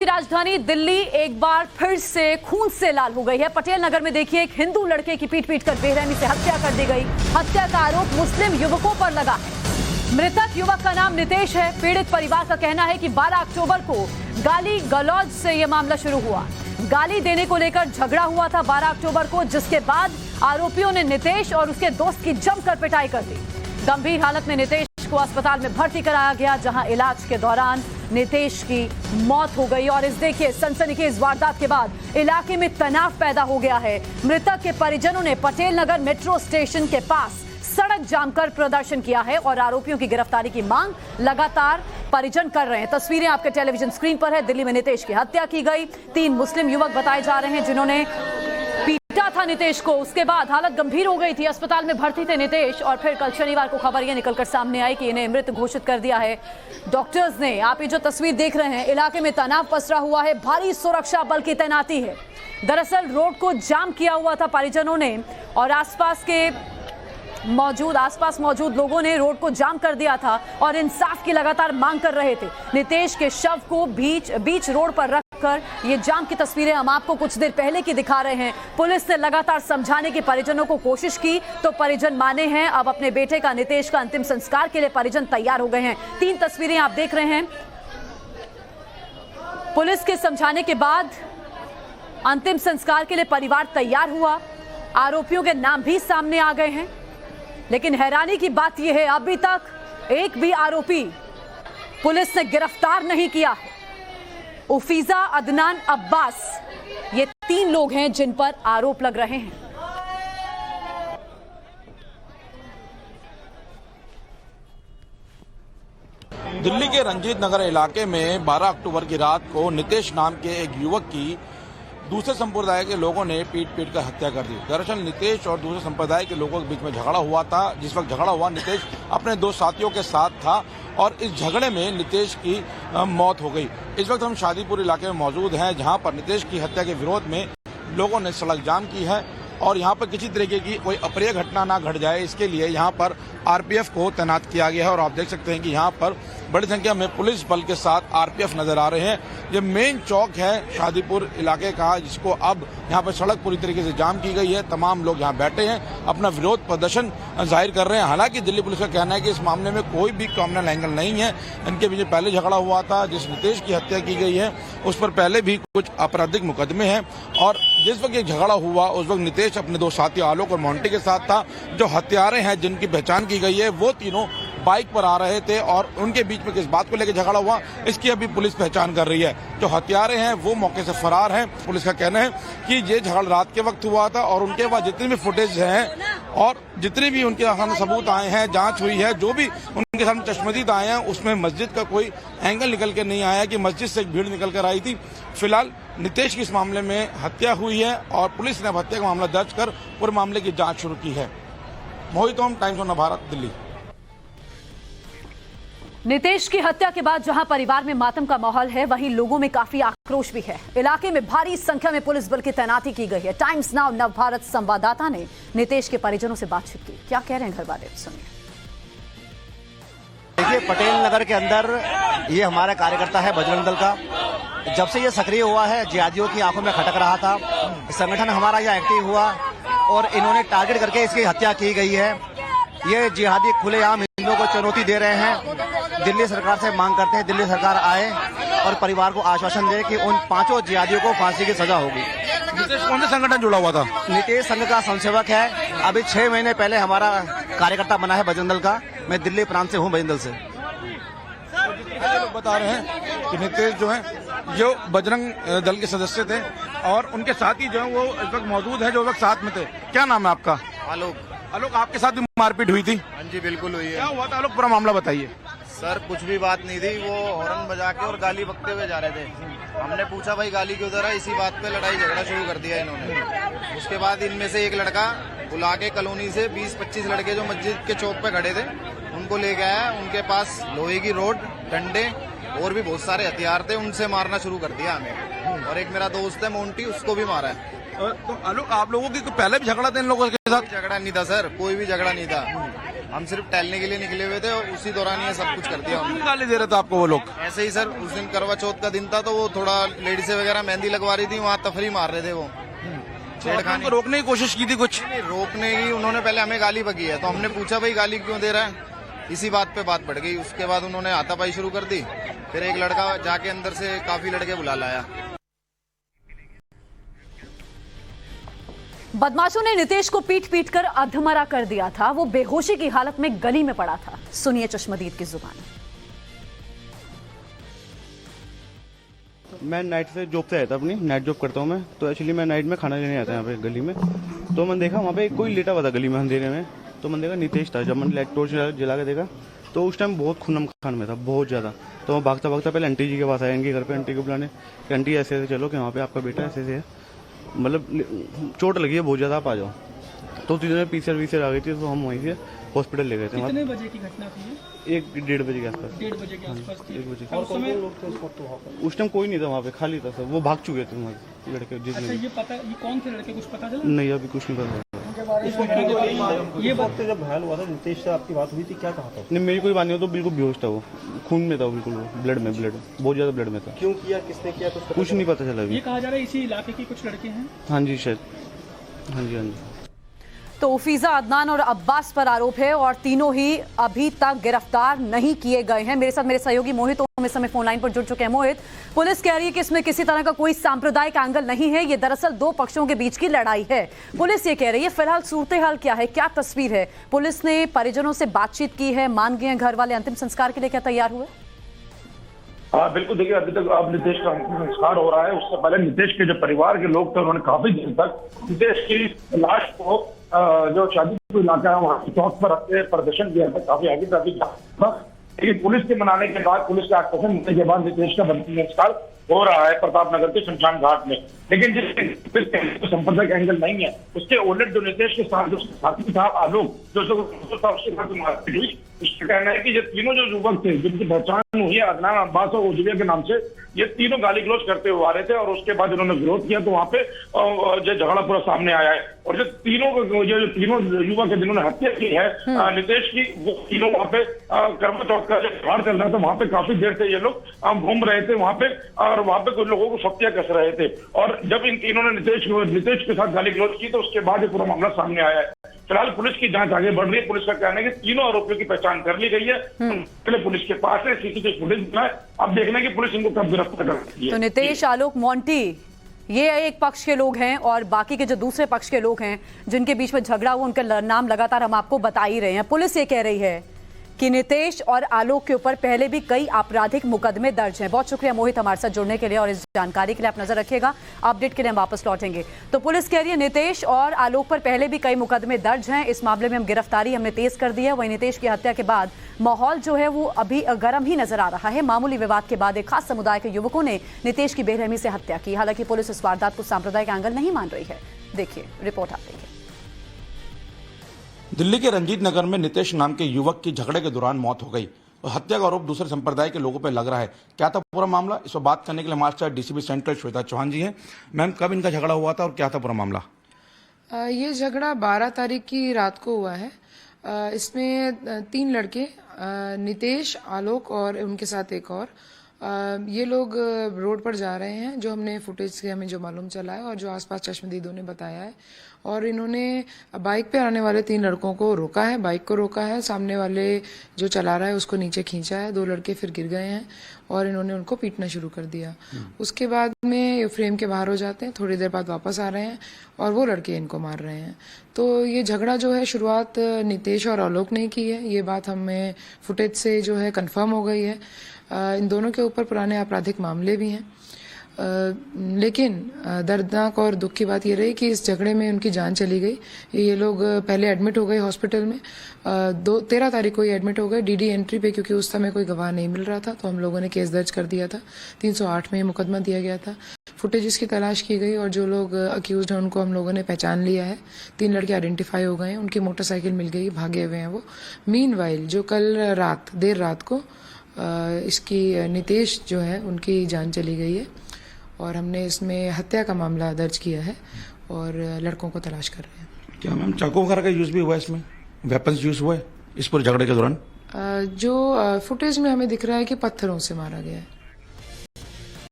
राजधानी दिल्ली एक बार फिर से खून से लाल हो गई है। पटेल नगर में देखिए, एक हिंदू लड़के की पीट कर बेरहमी से हत्या कर दी गई। हत्या का आरोप मुस्लिम युवकों पर लगा है। मृतक युवक का नाम नितेश है। पीड़ित परिवार का कहना है कि 12 अक्टूबर को गाली गलौज से यह मामला शुरू हुआ। गाली देने को लेकर झगड़ा हुआ था 12 अक्टूबर को, जिसके बाद आरोपियों ने नितेश और उसके दोस्त की जमकर पिटाई कर दी। गंभीर हालत में नितेश को अस्पताल में भर्ती कराया गया, जहां इलाज के दौरान नितेश की मौत हो गई। और इस देखिए, सनसनीखेज वारदात के बाद इलाके में तनाव पैदा हो गया है। मृतक के परिजनों ने पटेल नगर मेट्रो स्टेशन के पास सड़क जाम कर प्रदर्शन किया है और आरोपियों की गिरफ्तारी की मांग लगातार परिजन कर रहे हैं। तस्वीरें आपके टेलीविजन स्क्रीन पर है। दिल्ली में नितेश की हत्या की गई। 3 मुस्लिम युवक बताए जा रहे हैं जिन्होंने पीटा था नितेश को। उसके बाद हालत गंभीर हो गई थी, अस्पताल में भर्ती थे नितेश। और फिर कल शनिवार को खबर यह निकलकर सामने आई कि इन्हें मृत घोषित कर दिया है डॉक्टर्स ने। आप ये जो तस्वीर देख रहे हैं, इलाके में तनाव पसरा हुआ है, भारी सुरक्षा बल की तैनाती है। दरअसल रोड को जाम किया हुआ था परिजनों ने और आसपास मौजूद लोगों ने रोड को जाम कर दिया था और इंसाफ की लगातार मांग कर रहे थे। नितेश के शव को बीच रोड पर रखकर ये जाम की तस्वीरें हम आपको कुछ देर पहले की दिखा रहे हैं। पुलिस ने लगातार समझाने की परिजनों को कोशिश की तो परिजन माने हैं। अब अपने बेटे का, नितेश का अंतिम संस्कार के लिए परिजन तैयार हो गए हैं। 3 तस्वीरें आप देख रहे हैं। पुलिस के समझाने के बाद अंतिम संस्कार के लिए परिवार तैयार हुआ। आरोपियों के नाम भी सामने आ गए हैं, लेकिन हैरानी की बात यह है, अभी तक एक भी आरोपी पुलिस ने गिरफ्तार नहीं किया है। उफीजा, अदनान, अब्बास, ये 3 लोग हैं जिन पर आरोप लग रहे हैं। दिल्ली के रंजीत नगर इलाके में 12 अक्टूबर की रात को नितेश नाम के एक युवक की दूसरे संप्रदाय के लोगों ने पीट कर हत्या कर दी। दरअसल नितेश और दूसरे संप्रदाय के लोगों के बीच में झगड़ा हुआ था। जिस वक्त झगड़ा हुआ, नितेश अपने 2 साथियों के साथ था और इस झगड़े में नितेश की मौत हो गई। इस वक्त हम शादीपुर इलाके में मौजूद हैं, जहां पर नितेश की हत्या के विरोध में लोगों ने सड़क जाम की है और यहाँ पर किसी तरीके की कोई अप्रिय घटना ना घट जाए, इसके लिए यहाँ पर आरपीएफ को तैनात किया गया है। और आप देख सकते हैं कि यहाँ पर बड़ी संख्या में पुलिस बल के साथ आरपीएफ नजर आ रहे हैं। ये मेन चौक है शादीपुर इलाके का, जिसको अब यहाँ पर सड़क पूरी तरीके से जाम की गई है। तमाम लोग यहाँ बैठे हैं, अपना विरोध प्रदर्शन जाहिर कर रहे हैं। हालांकि दिल्ली पुलिस का कहना है कि इस मामले में कोई भी क्रिमिनल एंगल नहीं है। इनके बीच पहले झगड़ा हुआ था, जिस नितेश की हत्या की गई है उस पर पहले भी कुछ आपराधिक मुकदमे हैं। और जिस वक्त ये झगड़ा हुआ उस वक्त नितेश अपने 2 साथी आलोक और मोंटी के साथ था। जो हत्यारे हैं जिनकी पहचान की गई है, वो तीनों बाइक पर आ रहे थे और उनके बीच में किस बात को लेकर झगड़ा हुआ, इसकी अभी पुलिस पहचान कर रही है। जो हत्यारे हैं वो मौके से फरार हैं। पुलिस का कहना है कि ये झगड़ा रात के वक्त हुआ था और उनके बाद जितनी भी फुटेज हैं और जितने भी उनके सामने सबूत आए हैं, जांच हुई है, जो भी उनके सामने चश्मदीद आए हैं, उसमें मस्जिद का कोई एंगल निकल के नहीं आया कि मस्जिद से एक भीड़ निकल कर आई थी। फिलहाल नितेश की इस मामले में हत्या हुई है और पुलिस ने अब हत्या का मामला दर्ज कर पूरे मामले की जांच शुरू की है। मोहित ओम, टाइम्स ऑफ भारत, दिल्ली। नितेश की हत्या के बाद जहां परिवार में मातम का माहौल है, वहीं लोगों में काफी आक्रोश भी है। इलाके में भारी संख्या में पुलिस बल की तैनाती की गई है। टाइम्स नाउ नव भारत संवाददाता ने नितेश के परिजनों से बातचीत की। क्या कह रहे हैं घर वाले, सुनिए। देखिए, पटेल नगर के अंदर ये हमारा कार्यकर्ता है बजरंग दल का। जब से ये सक्रिय हुआ है, जिहादियों की आंखों में खटक रहा था। संगठन हमारा यह एक्टिव हुआ और इन्होंने टारगेट करके इसकी हत्या की गई है। ये जिहादी खुलेआम हिंदुओं को चुनौती दे रहे हैं। दिल्ली सरकार से मांग करते हैं दिल्ली सरकार आए और परिवार को आश्वासन दे कि उन 5 जिहादियों को फांसी की सजा होगी। नितेश कौन से संगठन जुड़ा हुआ था? नितेश संघ का संसेवक है। अभी 6 महीने पहले हमारा कार्यकर्ता बना है बजरंग दल का। मैं दिल्ली प्रांत से हूँ, बजरंग दल से। लोग बता रहे हैं कि नितेश जो है जो बजरंग दल के सदस्य थे और उनके साथी जो है वो इस वक्त मौजूद है, जो वक्त साथ में थे। क्या नाम है आपका? आलोक। आलोक, आपके साथ भी मारपीट हुई थी? हाँ जी, बिल्कुल हुई है। क्या हुआ था आलोक, पूरा मामला बताइए। सर, कुछ भी बात नहीं थी। वो हॉर्न बजा के और गाली बकते हुए जा रहे थे। हमने पूछा भाई गाली क्यों दे रहा है, इसी बात पे लड़ाई झगड़ा शुरू कर दिया इन्होंने। उसके बाद इनमें से एक लड़का बुला के कॉलोनी से 20-25 लड़के जो मस्जिद के चौक पे खड़े थे उनको लेके आया। उनके पास लोहे की रोड, डंडे और भी बहुत सारे हथियार थे। उनसे मारना शुरू कर दिया हमें। और एक मेरा दोस्त है मोंटी, उसको भी मारा है। तो आलोक, आप लोगों की पहले भी झगड़ा था इन लोगों के साथ? झगड़ा नहीं था सर, कोई भी झगड़ा नहीं था। हम सिर्फ टहलने के लिए निकले हुए थे और उसी दौरान ये सब कुछ कर दिया उन्होंने। गाली दे रहे थे आपको वो लोग? ऐसे ही सर, उस दिन करवा चौथ का दिन था तो वो थोड़ा लेडीज वगैरह मेहंदी लगवा रही थी, वहाँ तफरी मार रहे थे वो। छेड़खानी रोकने की कोशिश की थी कुछ? नहीं, रोकने की उन्होंने पहले हमें गाली बकी है, तो हमने पूछा भाई गाली क्यों दे रहा है, इसी बात पे बात बढ़ गई। उसके बाद उन्होंने हाथापाई शुरू कर दी, फिर एक लड़का जाके अंदर से काफी लड़के बुला लाया। बदमाशों ने नितेश को पीट कर अधमरा कर दिया था। वो बेहोशी की हालत में गली में पड़ा था। सुनिए चश्मदीद की जुबान। मैं नाइट से जॉब से आया था, अपनी नाइट जॉब करता हूँ मैं, तो एक्चुअली मैं नाइट में खाना लेने आता यहाँ पे गली में। तो मैंने देखा वहाँ पे कोई लेटा हुआ था गली में अंधेरे में, तो मैंने देखा नितेश था। जब मैंने लाइट टॉर्च जला के देखा तो उस टाइम बहुत खून खान में था, बहुत ज़्यादा। तो मैं भागता भागता पहले आंटी जी के पास आया, इनके घर पे आंटी को बुलाने कि आंटी ऐसे ऐसे चलो कि वहाँ पे आपका बेटा ऐसे ऐसे है, मतलब चोट लगी है बहुत ज़्यादा, आप आ जाओ। तो तीनों में पीसर आ गई थी, तो हम वहीं से हॉस्पिटल ले गए थे। कितने बजे की घटना थी? 1-1:30 बजे के आसपास। 1:30 बजे के आसपास थी। 1 बजे। और कौन लोग थे उस वक्त वहाँ पर? उस टाइम कोई नहीं था वहाँ पे, खाली था सब। वो भाग चुके थे वहाँ लड़के अच्छा, जितने। ये कौन थे लड़के, कुछ पता चला? नहीं, अभी कुछ नहीं पता। ये वक्त जब घायल हुआ था नितेश से आपकी बात हुई थी, क्या कहा था? नहीं, मेरी कोई बात नहीं हो, तो बिल्कुल बेहोश था वो, खून में था वो, बिल्कुल वो ब्लड बहुत ज्यादा ब्लड में था। क्यों किया, किसने किया, कुछ नहीं पता चला अभी। ये कहा जा रहा है इसी इलाके के कुछ लड़के हैं। हाँ जी, शायद। हाँ जी। तो फीजा, अदनान और अब्बास पर आरोप है और तीनों ही अभी तक गिरफ्तार नहीं किए गए हैं। मेरे साथ मेरे सहयोगी मोहित इस समय फोन लाइन पर जुड़ चुके हैं। मोहित, पुलिस कह रही है कि इसमें किसी तरह का कोई सांप्रदायिक एंगल नहीं है, ये दरअसल दो पक्षों के बीच की लड़ाई है। पुलिस ये कह रही है। फिलहाल सूरत हाल क्या है, क्या तस्वीर है? पुलिस ने परिजनों से बातचीत की है, मान गए हैं घर वाले, अंतिम संस्कार के लिए क्या तैयार हुए? हाँ बिल्कुल, देखिए अभी तक अब नितेश का अंतिम संस्कार हो रहा है। उससे पहले नितेश के जो परिवार के लोग थे उन्होंने काफी देर तक नितेश की लाश को जो शादी इलाका है वहाँ चौक पर रखते प्रदर्शन किया था, काफी आगे ट्रैफिक था। लेकिन पुलिस के मनाने के बाद, पुलिस के आश्वासन मिलने के बाद नितेश का अंतिम संस्कार हो रहा है प्रतापनगर के शमशान घाट में। लेकिन जिस संप्रदाय एंगल नहीं है, उसके उलट जो नितेश के साथ जो साथी था आलोक, जो उसके साथ मारपीट हुई, उसका कहना है कि ये तीनों जो युवक थे जिनकी पहचान हुई है अदनान, अब्बास और उजविया के नाम से, ये तीनों गाली गलौज करते हुए आ रहे थे और उसके बाद इन्होंने विरोध किया तो वहाँ पे जो झगड़ा पूरा सामने आया है। और जो तीनों युवक है जिन्होंने हत्या की है नितेश की, वो तीनों वहाँ पे करवा चौथ का जो त्योहार चल रहा था वहाँ पे काफी देर से ये लोग घूम रहे थे वहाँ पे, और वहाँ पे कुछ लोगों को सत्या कस रहे थे। और जब इन तीनों ने नितेश के साथ गाली गलौज की तो उसके बाद ये पूरा मामला सामने आया है। फिलहाल पुलिस की जांच आगे बढ़ रही है। पुलिस का कहना है कि तीनों आरोपियों की पहचान कर ली गई है, पहले पुलिस के पास है, सीसीटीवी फुटेज मिला है। अब देखना है कि पुलिस इनको कब गिरफ्तार करती है। तो नितेश, आलोक, मोंटी, ये एक पक्ष के लोग हैं और बाकी के जो दूसरे पक्ष के लोग हैं जिनके बीच में झगड़ा हुआ, उनका नाम लगातार हम आपको बता ही रहे हैं। पुलिस ये कह रही है कि नितेश और आलोक के ऊपर पहले भी कई आपराधिक मुकदमे दर्ज हैं। बहुत शुक्रिया मोहित हमारे साथ जुड़ने के लिए और इस जानकारी के लिए। आप नजर रखिएगा, अपडेट के लिए हम वापस लौटेंगे। तो पुलिस कह रही है नितेश और आलोक पर पहले भी कई मुकदमे दर्ज हैं। इस मामले में हम गिरफ्तारी हमने तेज कर दी है। वहीं नितेश की हत्या के बाद माहौल जो है वो अभी गर्म ही नजर आ रहा है। मामूली विवाद के बाद एक खास समुदाय के युवकों ने नितेश की बेरहमी से हत्या की। हालांकि पुलिस इस वारदात को सांप्रदायिक एंगल नहीं मान रही है। देखिए रिपोर्ट आ रही है। दिल्ली के रंजीत नगर में नितेश नाम के युवक की झगड़े के दौरान मौत हो गई और हत्या का आरोप दूसरे संप्रदाय के लोगों पर लग रहा है। क्या था पूरा मामला, इस पर बात करने के लिए हमारे साथ डीसीपी सेंट्रल श्वेता चौहान जी हैं। मैम, कब इनका झगड़ा हुआ था और क्या था पूरा मामला? ये झगड़ा 12 तारीख की रात को हुआ है। इसमें 3 लड़के, नितेश, आलोक और उनके साथ एक और, ये लोग रोड पर जा रहे हैं, जो हमने फुटेज से हमें जो मालूम चला है और जो आसपास चश्मदीदों ने बताया है। और इन्होंने बाइक पे आने वाले 3 लड़कों को रोका है, बाइक को रोका है, सामने वाले जो चला रहा है उसको नीचे खींचा है। 2 लड़के फिर गिर गए हैं और इन्होंने उनको पीटना शुरू कर दिया। उसके बाद में फ्रेम के बाहर हो जाते हैं, थोड़ी देर बाद वापस आ रहे हैं और वो लड़के इनको मार रहे हैं। तो ये झगड़ा जो है शुरुआत नितेश और आलोक ने की है। ये बात हमें फुटेज से जो है कंफर्म हो गई है। इन दोनों के ऊपर पुराने आपराधिक मामले भी हैं। लेकिन दर्दनाक और दुख की बात ये रही कि इस झगड़े में उनकी जान चली गई। ये लोग पहले एडमिट हो गए हॉस्पिटल में, 13 तारीख को ये एडमिट हो गए डीडी एंट्री पे, क्योंकि उस समय कोई गवाह नहीं मिल रहा था। तो हम लोगों ने केस दर्ज कर दिया था, 308 में मुकदमा दिया गया था। फुटेजेस की तलाश की गई और जो लोग अक्यूज्ड हैं उनको हम लोगों ने पहचान लिया है। 3 लड़के आइडेंटिफाई हो गए हैं, उनकी मोटरसाइकिल मिल गई, भागे हुए हैं वो। मीनवाइल जो कल रात देर रात को इसकी नितेश जो है उनकी जान चली गई है और हमने इसमें हत्या का मामला दर्ज किया है और लड़कों को तलाश कर रहे हैं। क्या मैम चाकू वगैरह का यूज भी हुआ है इसमें? वेपन्स यूज हुआ है? इस पूरे झगड़े के दौरान? जो फुटेज में हमें दिख रहा है कि पत्थरों से मारा गया है।